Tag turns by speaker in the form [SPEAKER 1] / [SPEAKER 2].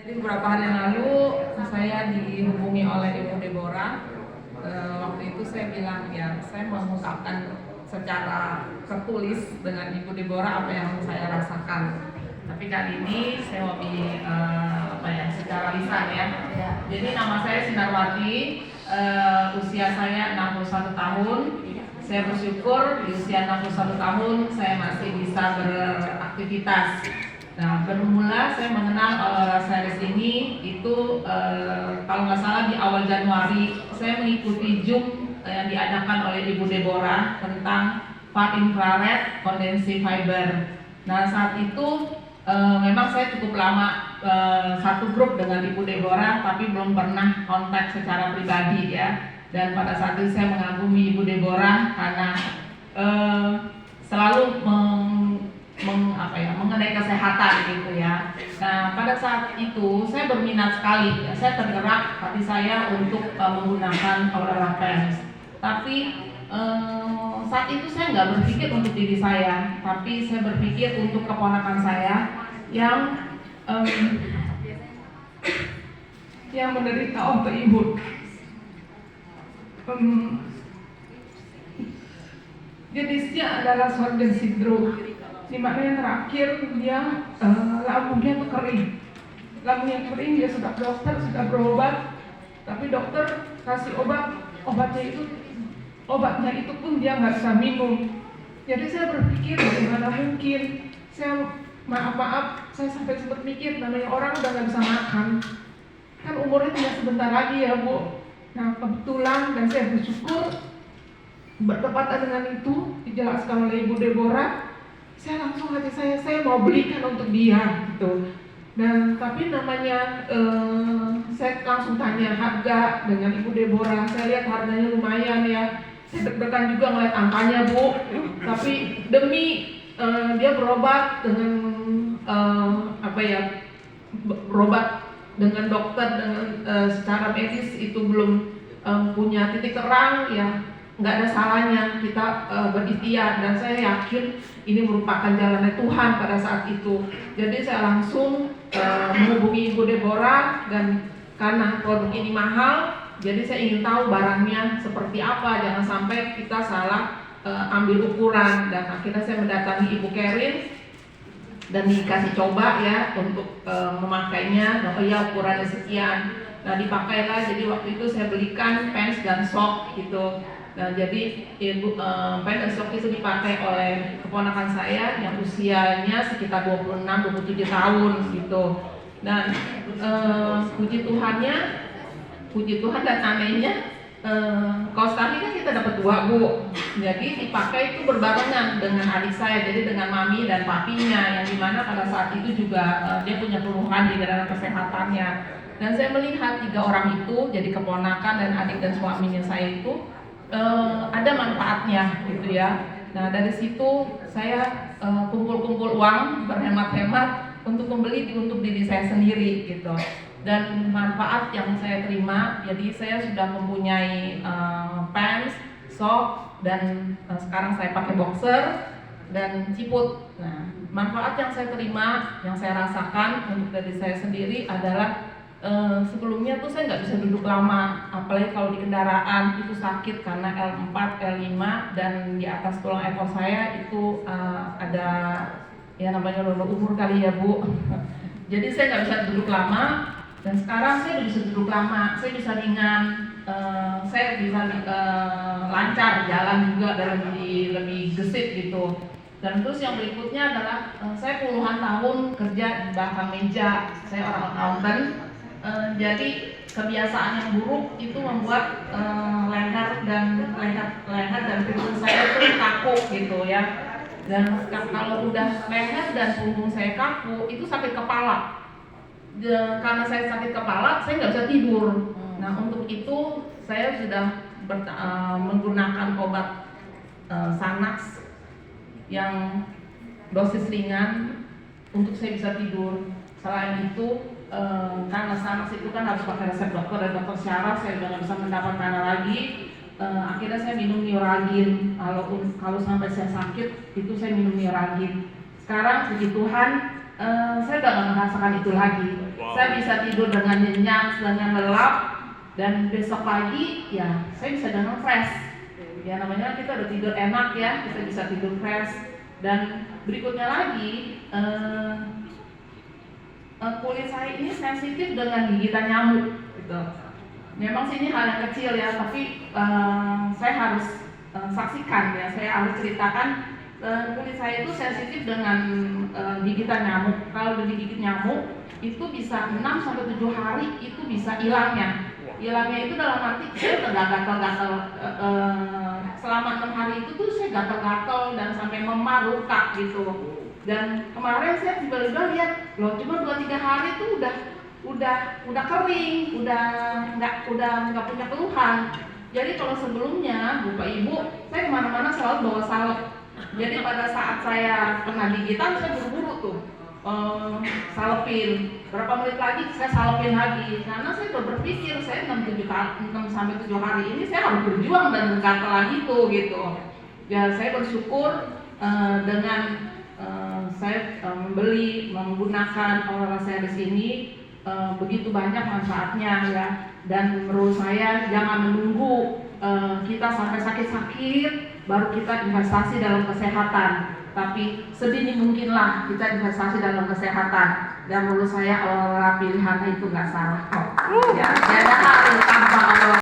[SPEAKER 1] Jadi beberapa hari yang lalu saya dihubungi oleh Ibu Deborah. Waktu itu saya bilang ya saya mengungkapkan secara tertulis dengan Ibu Deborah apa yang saya rasakan. Tapi kali ini saya mau secara lisan ya. Jadi nama saya Sinarwati, usia saya 61 tahun. Saya bersyukur di usia 61 tahun saya masih bisa beraktivitas. Nah, bermula saya mengenal series ini itu kalau nggak salah di awal Januari saya mengikuti Zoom yang diadakan oleh Ibu Deborah tentang far infrared kondensi fiber. Nah, saat itu memang saya cukup lama satu grup dengan Ibu Deborah, tapi belum pernah kontak secara pribadi ya. Dan pada saat itu saya mengagumi Ibu Deborah karena selalu mengenai kesehatan gitu ya. Nah, pada saat itu saya berminat sekali, saya tergerak hati saya untuk menggunakan Aurora Pens. Tapi saat itu saya nggak berpikir untuk diri saya, tapi saya berpikir untuk keponakan saya yang menderita autoimun. Jenisnya adalah Sjögren's syndrome, di mana yang terakhir dia lambungnya tuh kering. Lambungnya kering, dia sudah dokter, sudah berobat, tapi dokter kasih obatnya itu pun dia nggak bisa minum. Jadi saya berpikir bagaimana mungkin, maaf saya sampai sempat mikir, namanya orang udah nggak bisa makan, kan umurnya tinggal sebentar lagi ya Bu. Nah kebetulan dan saya bersyukur bertepatan dengan itu dijelaskan oleh Ibu Deborah, saya langsung hati saya mau belikan untuk dia gitu. Dan tapi namanya saya langsung tanya harga dengan Ibu Deborah. Saya lihat harganya lumayan ya. Saya deg-degan juga ngeliat angkanya Bu. Tapi demi dia berobat dengan berobat dengan dokter dengan secara medis itu belum punya titik terang ya, nggak ada salahnya kita berikhtiar, dan saya yakin ini merupakan jalannya Tuhan pada saat itu. Jadi saya langsung menghubungi Ibu Deborah, dan karena produk ini mahal, jadi saya ingin tahu barangnya seperti apa, jangan sampai kita salah ambil ukuran. Dan akhirnya saya mendatangi Ibu Kerin dan dikasih coba ya untuk memakainya. Oh iya, ukurannya sekian. Nah dipakailah, jadi waktu itu saya belikan pants dan sok gitu. Nah jadi pants dan sok itu dipakai oleh keponakan saya yang usianya sekitar 26-27 tahun gitu. Dan puji Tuhan dan anehnya kaos kaki kan kita dapat 2 Bu. Jadi dipakai itu berbarengan dengan adik saya, jadi dengan mami dan papinya, yang dimana pada saat itu juga dia punya keluhan di dalam kesehatannya. Dan saya melihat 3 orang itu, jadi keponakan dan adik dan suaminya saya itu ada manfaatnya gitu ya. Nah dari situ saya kumpul-kumpul uang, berhemat-hemat untuk membeli untuk diri saya sendiri gitu. Dan manfaat yang saya terima, jadi saya sudah mempunyai pants, sok, dan sekarang saya pakai boxer dan ciput. Nah manfaat yang saya terima, yang saya rasakan untuk diri saya sendiri adalah sebelumnya tuh saya nggak bisa duduk lama, apalagi kalau di kendaraan itu sakit karena L4, L5, dan di atas tulang ekor saya itu ada ya namanya umur kali ya Bu. Jadi saya nggak bisa duduk lama, dan sekarang saya bisa duduk lama, saya bisa ringan, saya bisa lancar jalan juga dan lebih gesit gitu. Dan terus yang berikutnya adalah saya puluhan tahun kerja di belakang meja, saya orang accountant. Jadi kebiasaan yang buruk itu membuat leher dan punggung saya itu kaku gitu ya. Dan kalau udah leher dan punggung saya kaku itu sakit kepala. Karena saya sakit kepala, saya nggak bisa tidur. Nah untuk itu saya sudah menggunakan obat Xanax yang dosis ringan untuk saya bisa tidur. Selain itu karena Xanax itu kan harus pakai resep dokter dan dokter syaraf, saya udah nggak bisa mendapatkan lagi. Akhirnya saya minum Neuralgin. Kalau sampai saya sakit itu saya minum Neuralgin. Sekarang puji Tuhan saya udah nggak merasakan itu lagi. Saya bisa tidur dengan nyenyak, dengan lelap, dan besok pagi ya saya bisa dengan fresh. Ya namanya kita udah tidur enak ya, kita bisa tidur fresh. Dan berikutnya lagi, kulit saya ini sensitif dengan gigitan nyamuk gitu. Memang sih ini hal yang kecil ya, tapi saya harus saksikan ya, saya harus ceritakan. Kulit saya itu sensitif dengan gigitan nyamuk. Kalau digigit nyamuk itu bisa 6-7 hari itu bisa hilangnya. Hilangnya itu dalam arti saya udah gatal-gatal, selama 6 hari itu tuh saya gatal-gatal dan sampai memar, luka gitu. Dan kemarin saya tiba-tiba lihat, loh cuma 2-3 hari tuh udah kering, udah nggak punya keluhan. Jadi kalau sebelumnya Bapak Ibu, saya kemana-mana selalu bawa salep. Jadi pada saat saya kena gigitan, saya buru-buru tuh salepin. Berapa menit lagi saya salepin lagi. Karena saya udah berpikir saya 6-7 hari ini saya harus berjuang dan gatalan itu gitu. Ya saya bersyukur dengan saya menggunakan Aurora Series ini begitu banyak manfaatnya ya. Dan menurut saya jangan menunggu kita sampai sakit-sakit baru kita investasi dalam kesehatan, tapi sedini mungkinlah kita investasi dalam kesehatan. Dan menurut saya Aurora pilihan itu nggak salah kok. Ya, ada hal tanpa